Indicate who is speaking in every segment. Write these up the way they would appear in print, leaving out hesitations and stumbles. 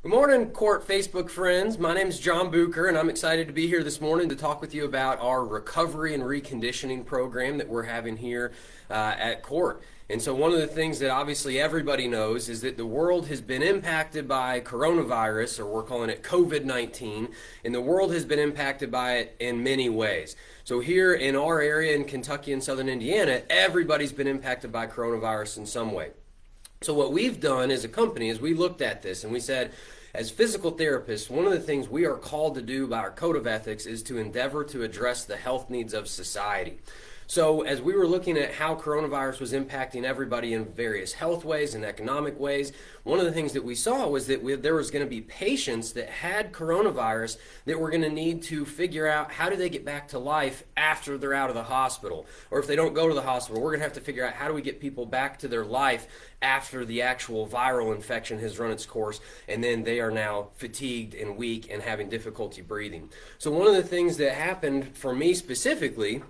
Speaker 1: Good morning, KORT Facebook friends. My name is John Beougher, and I'm excited to be here this morning to talk with you about our recovery and reconditioning program that we're having here at KORT. And so one of the things that obviously everybody knows is that the world has been impacted by coronavirus, or we're calling it COVID-19, and the world has been impacted by it in many ways. So here in our area in Kentucky and Southern Indiana, everybody's been impacted by coronavirus in some way. So what we've done as a company is we looked at this and we said, as physical therapists, one of the things we are called to do by our code of ethics is to endeavor to address the health needs of society. So as we were looking at how coronavirus was impacting everybody in various health ways and economic ways, one of the things that we saw was that there was going to be patients that had coronavirus that were going to need to figure out how do they get back to life after they're out of the hospital. Or if they don't go to the hospital, we're going to have to figure out how do we get people back to their life after the actual viral infection has run its course, and then they are now fatigued and weak and having difficulty breathing. So one of the things that happened for me specifically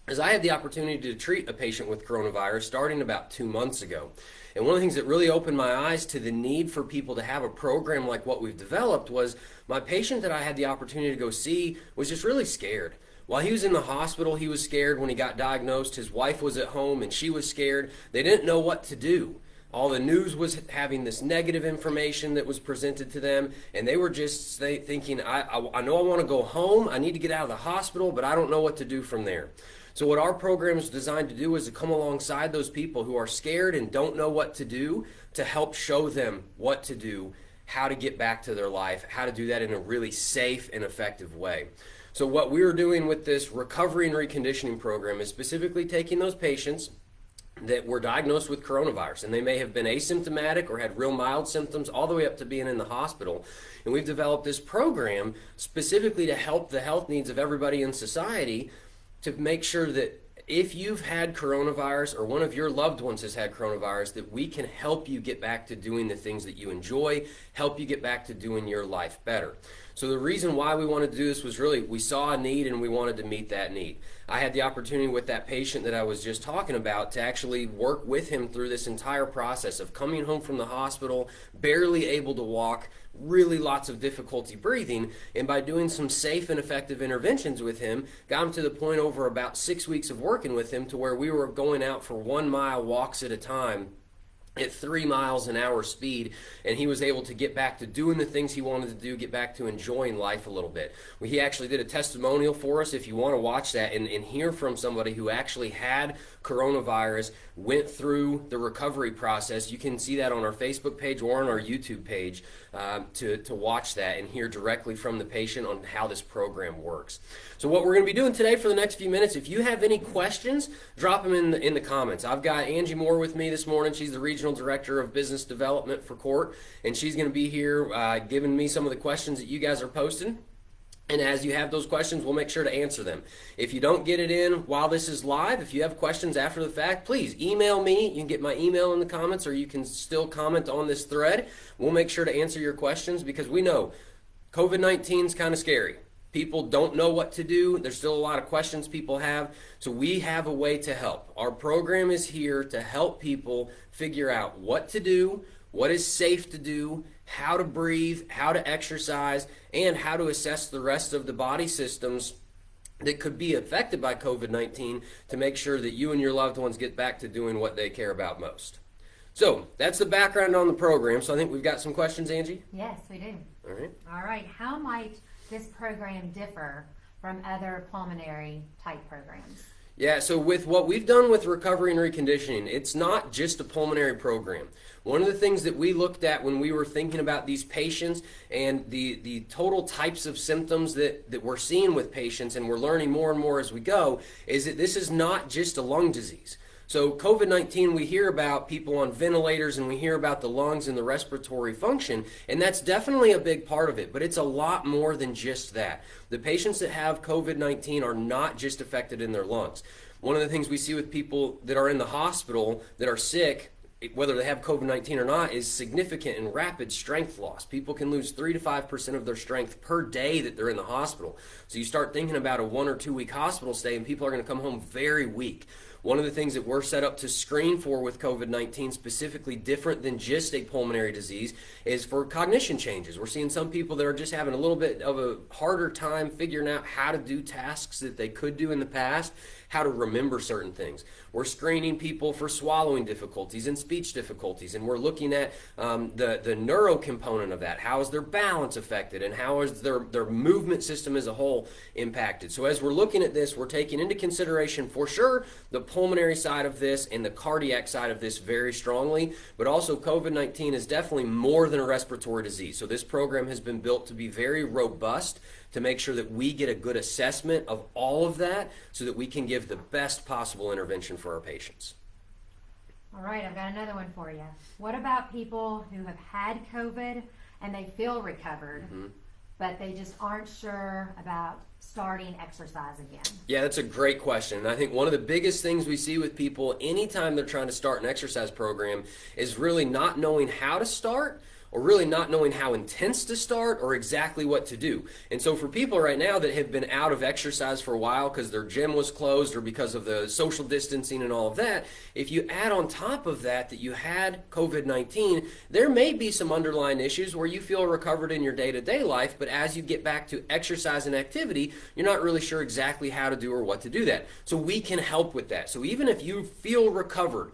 Speaker 1: is I had the opportunity to treat a patient with coronavirus starting about 2 months ago. And one of the things that really opened my eyes to the need for people to have a program like what we've developed was my patient that I had the opportunity to go see was just really scared. While he was in the hospital, he was scared when he got diagnosed. His wife was at home and she was scared. They didn't know what to do. All the news was having this negative information that was presented to them, and they were just thinking, I know I want to go home, I need to get out of the hospital, but I don't know what to do from there. So what our program is designed to do is to come alongside those people who are scared and don't know what to do to help show them what to do, how to get back to their life, how to do that in a really safe and effective way. So what we're doing with this recovery and reconditioning program is specifically taking those patients that were diagnosed with coronavirus, and they may have been asymptomatic or had real mild symptoms all the way up to being in the hospital. And we've developed this program specifically to help the health needs of everybody in society to make sure that if you've had coronavirus or one of your loved ones has had coronavirus, that we can help you get back to doing the things that you enjoy, help you get back to doing your life better. So the reason why we wanted to do this was really we saw a need and we wanted to meet that need. I had the opportunity with that patient that I was just talking about to actually work with him through this entire process of coming home from the hospital, barely able to walk, really lots of difficulty breathing, and by doing some safe and effective interventions with him, got him to the point over about 6 weeks of working with him to where we were going out for 1 mile walks at a time at 3 miles an hour speed, and he was able to get back to doing the things he wanted to do, get back to enjoying life a little bit. He actually did a testimonial for us if you want to watch that and hear from somebody who actually had coronavirus, went through the recovery process. You can see that on our Facebook page or on our YouTube page to watch that and hear directly from the patient on how this program works. So what we're going to be doing today for the next few minutes, if you have any questions, drop them in the comments. I've got Angie Moore with me this morning. She's the Regional Director of Business Development for KORT, and she's going to be here giving me some of the questions that you guys are posting. And as you have those questions, we'll make sure to answer them. If you don't get it in while this is live, if you have questions after the fact, please email me. You can get my email in the comments, or you can still comment on this thread. We'll make sure to answer your questions because we know COVID-19 is kind of scary. People don't know what to do. There's still a lot of questions people have. So we have a way to help. Our program is here to help people figure out what to do, what is safe to do, how to breathe, how to exercise, and how to assess the rest of the body systems that could be affected by COVID-19 to make sure that you and your loved ones get back to doing what they care about most. So that's the background on the program. So I think we've got some questions, Angie?
Speaker 2: Yes, we do.
Speaker 1: All
Speaker 2: right. How might this program differ from other pulmonary type programs?
Speaker 1: Yeah, so with what we've done with recovery and reconditioning, it's not just a pulmonary program. One of the things that we looked at when we were thinking about these patients and the total types of symptoms that we're seeing with patients, and we're learning more and more as we go, is that this is not just a lung disease. So COVID-19, we hear about people on ventilators and we hear about the lungs and the respiratory function, and that's definitely a big part of it, but it's a lot more than just that. The patients that have COVID-19 are not just affected in their lungs. One of the things we see with people that are in the hospital that are sick, whether they have COVID-19 or not, is significant and rapid strength loss. People can lose 3 to 5% of their strength per day that they're in the hospital. So you start thinking about a 1 or 2 week hospital stay and people are going to come home very weak. One of the things that we're set up to screen for with COVID-19, specifically different than just a pulmonary disease, is for cognition changes. We're seeing some people that are just having a little bit of a harder time figuring out how to do tasks that they could do in the past, how to remember certain things. We're screening people for swallowing difficulties and speech difficulties, and we're looking at the neuro component of that. How is their balance affected, and how is their movement system as a whole impacted? So as we're looking at this, we're taking into consideration for sure the pulmonary side of this and the cardiac side of this very strongly, but also COVID-19 is definitely more than a respiratory disease. So this program has been built to be very robust, to make sure that we get a good assessment of all of that so that we can give the best possible intervention for our patients.
Speaker 2: All right, I've got another one for you. What about people who have had COVID and they feel recovered, but they just aren't sure about starting exercise again?
Speaker 1: Yeah, that's a great question. And I think one of the biggest things we see with people anytime they're trying to start an exercise program is really not knowing how to start, or really not knowing how intense to start or exactly what to do. And so for people right now that have been out of exercise for a while because their gym was closed or because of the social distancing and all of that, if you add on top of that you had COVID-19, there may be some underlying issues where you feel recovered in your day-to-day life, but as you get back to exercise and activity, you're not really sure exactly how to do or what to do that. So we can help with that. So even if you feel recovered,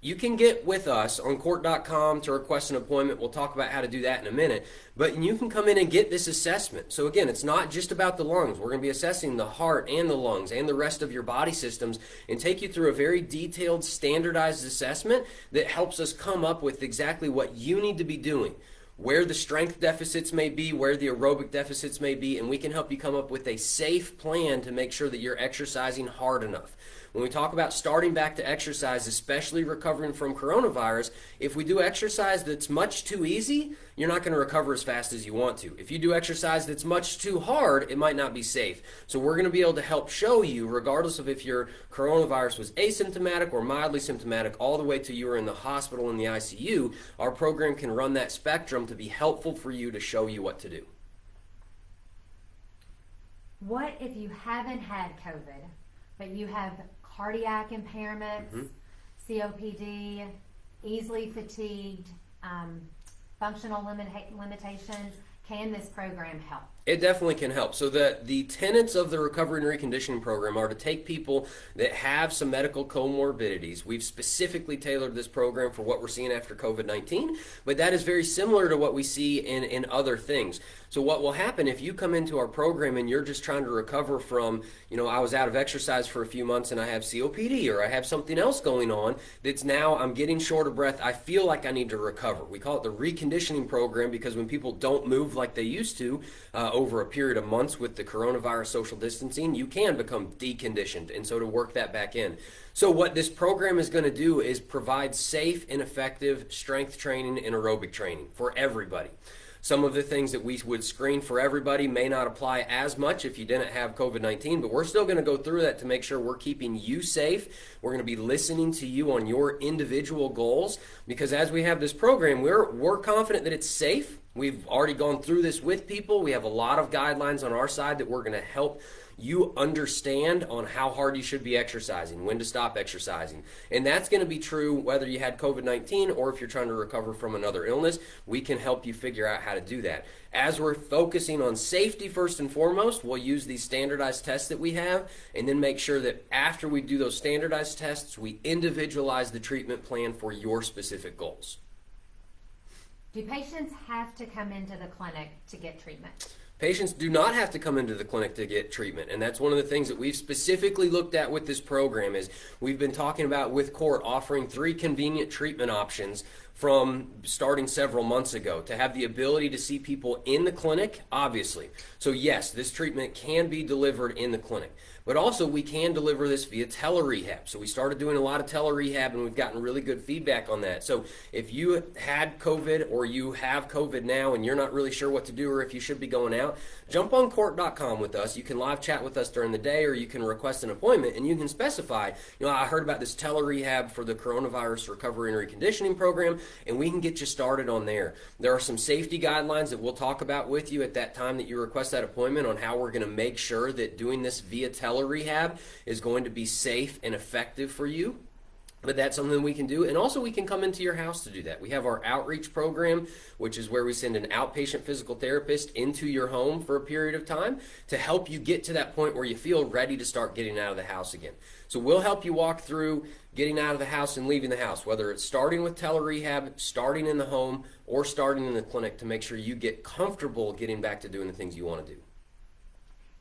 Speaker 1: you can get with us on KORT.com to request an appointment. We'll talk about how to do that in a minute. But you can come in and get this assessment. So again, it's not just about the lungs. We're going to be assessing the heart and the lungs and the rest of your body systems and take you through a very detailed, standardized assessment that helps us come up with exactly what you need to be doing, where the strength deficits may be, where the aerobic deficits may be, and we can help you come up with a safe plan to make sure that you're exercising hard enough. When we talk about starting back to exercise, especially recovering from coronavirus, if we do exercise that's much too easy, you're not going to recover as fast as you want to. If you do exercise that's much too hard, it might not be safe. So we're going to be able to help show you, regardless of if your coronavirus was asymptomatic or mildly symptomatic, all the way to you were in the hospital in the ICU, our program can run that spectrum to be helpful for you to show you what to do.
Speaker 2: What if you haven't had COVID, but you have cardiac impairments, COPD, easily fatigued, functional limitations? Can this program help?
Speaker 1: It definitely can help. So the tenets of the recovery and reconditioning program are to take people that have some medical comorbidities. We've specifically tailored this program for what we're seeing after COVID-19, but that is very similar to what we see in other things. So what will happen if you come into our program and you're just trying to recover from, I was out of exercise for a few months and I have COPD or I have something else going on that's now I'm getting short of breath, I feel like I need to recover. We call it the reconditioning program because when people don't move like they used to, over a period of months with the coronavirus social distancing, you can become deconditioned, and so to work that back in. So what this program is going to do is provide safe and effective strength training and aerobic training for everybody. Some of the things that we would screen for everybody may not apply as much if you didn't have COVID-19, but we're still going to go through that to make sure we're keeping you safe. We're going to be listening to you on your individual goals, because as we have this program, we're confident that it's safe. We've already gone through this with people. We have a lot of guidelines on our side that we're going to help you understand on how hard you should be exercising, when to stop exercising. And that's going to be true whether you had COVID-19 or if you're trying to recover from another illness. We can help you figure out how to do that. As we're focusing on safety first and foremost, we'll use these standardized tests that we have and then make sure that after we do those standardized tests, we individualize the treatment plan for your specific goals.
Speaker 2: Do patients have to come into the clinic to get treatment?
Speaker 1: Patients do not have to come into the clinic to get treatment, and that's one of the things that we've specifically looked at with this program is we've been talking about with KORT offering 3 convenient treatment options from starting several months ago to have the ability to see people in the clinic, obviously. So yes, this treatment can be delivered in the clinic, but also we can deliver this via tele-rehab. So we started doing a lot of tele-rehab and we've gotten really good feedback on that. So if you had COVID or you have COVID now and you're not really sure what to do or if you should be going out, jump on KORT.com with us. You can live chat with us during the day or you can request an appointment and you can specify, I heard about this tele-rehab for the coronavirus recovery and reconditioning program. and we can get you started on there. There are some safety guidelines that we'll talk about with you at that time that you request that appointment on how we're going to make sure that doing this via tele-rehab is going to be safe and effective for you. But that's something we can do, and also we can come into your house to do that. We have our outreach program, which is where we send an outpatient physical therapist into your home for a period of time to help you get to that point where you feel ready to start getting out of the house again. So we'll help you walk through getting out of the house and leaving the house, whether it's starting with tele-rehab, starting in the home, or starting in the clinic to make sure you get comfortable getting back to doing the things you want to do.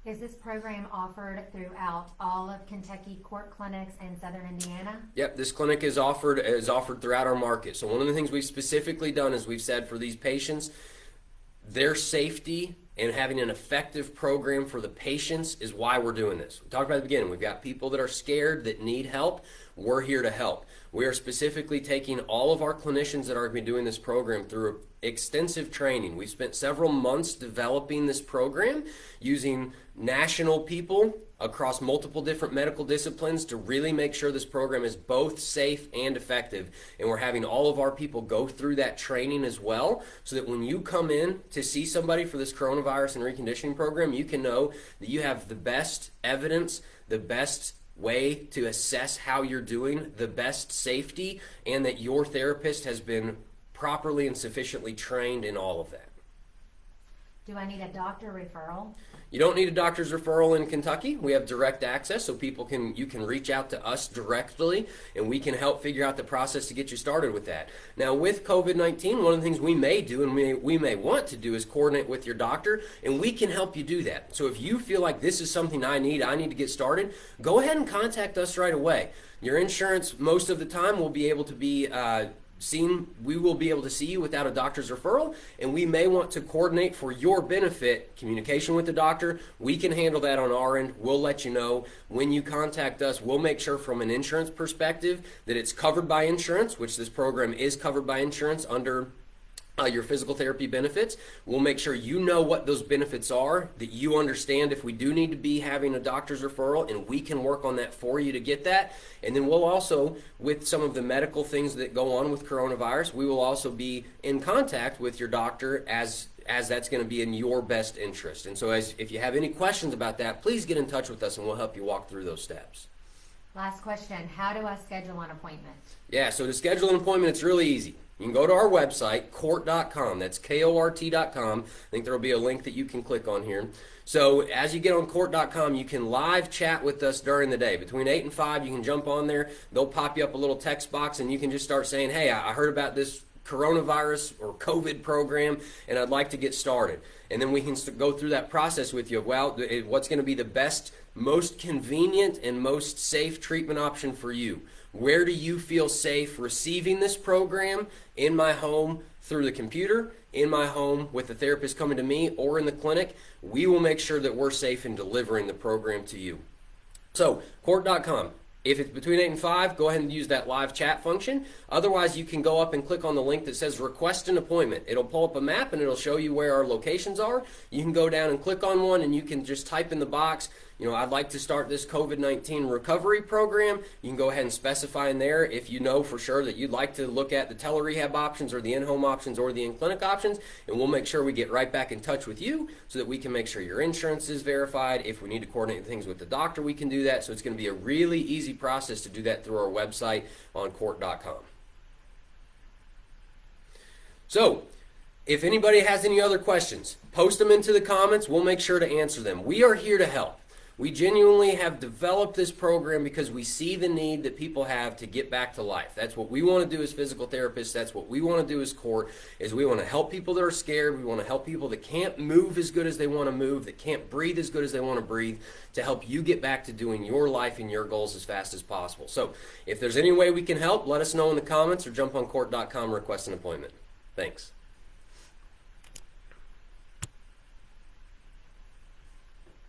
Speaker 2: Is this program offered throughout all of Kentucky KORT clinics and Southern Indiana?
Speaker 1: Yep, this clinic is offered throughout our market. So one of the things we've specifically done is we've said for these patients, their safety and having an effective program for the patients is why we're doing this. We talked about at the beginning, we've got people that are scared, that need help. We're here to help. We are specifically taking all of our clinicians that are going to be doing this program through extensive training. We've spent several months developing this program using national people across multiple different medical disciplines to really make sure this program is both safe and effective. And we're having all of our people go through that training as well, so that when you come in to see somebody for this coronavirus and reconditioning program, you can know that you have the best evidence, the best way to assess how you're doing, the best safety, and that your therapist has been properly and sufficiently trained in all of that.
Speaker 2: Do I need a doctor referral?
Speaker 1: You don't need a doctor's referral in Kentucky. We have direct access, so you can reach out to us directly, and we can help figure out the process to get you started with that. Now, with COVID-19, one of the things we may do and we may want to do is coordinate with your doctor, and we can help you do that. So if you feel like this is something I need to get started, go ahead and contact us right away. Your insurance, most of the time, will be able to be we will be able to see you without a doctor's referral, and we may want to coordinate for your benefit communication with the doctor. We can handle that on our end. We'll let you know when you contact us. We'll make sure from an insurance perspective that it's covered by insurance, which this program is covered by insurance under your physical therapy benefits. We'll make sure you know what those benefits are, that you understand if we do need to be having a doctor's referral, and we can work on that for you to get that. And then we'll also, with some of the medical things that go on with coronavirus, we will also be in contact with your doctor as that's going to be in your best interest. And so if you have any questions about that, please get in touch with us and we'll help you walk through those steps.
Speaker 2: Last question, how do I schedule an appointment?
Speaker 1: Yeah, so to schedule an appointment, it's really easy. You can go to our website, KORT.com. That's KORT.com. I think there will be a link that you can click on here. So as you get on KORT.com, you can live chat with us during the day. Between 8 and 5, you can jump on there. They'll pop you up a little text box, and you can just start saying, hey, I heard about this coronavirus or COVID program, and I'd like to get started. And then we can go through that process with you of, well, what's going to be the best, most convenient, and most safe treatment option for you. Where do you feel safe receiving this program? In my home through the computer, in my home with the therapist coming to me, or in the clinic? We will make sure that we're safe in delivering the program to you. So, KORT.com. If it's between 8 and 5, go ahead and use that live chat function. Otherwise, you can go up and click on the link that says request an appointment. It'll pull up a map and it'll show you where our locations are. You can go down and click on one, and you can just type in the box, I'd like to start this COVID-19 recovery program. You can go ahead and specify in there if you know for sure that you'd like to look at the tele-rehab options or the in-home options or the in-clinic options, and we'll make sure we get right back in touch with you so that we can make sure your insurance is verified. If we need to coordinate things with the doctor, we can do that. So it's going to be a really easy process to do that through our website on KORT.com. So, if anybody has any other questions, post them into the comments. We'll make sure to answer them. We are here to help. We genuinely have developed this program because we see the need that people have to get back to life. That's what we want to do as physical therapists. That's what we want to do as KORT, is we want to help people that are scared. We want to help people that can't move as good as they want to move, that can't breathe as good as they want to breathe, to help you get back to doing your life and your goals as fast as possible. So if there's any way we can help, let us know in the comments or jump on KORT.com, request an appointment. Thanks.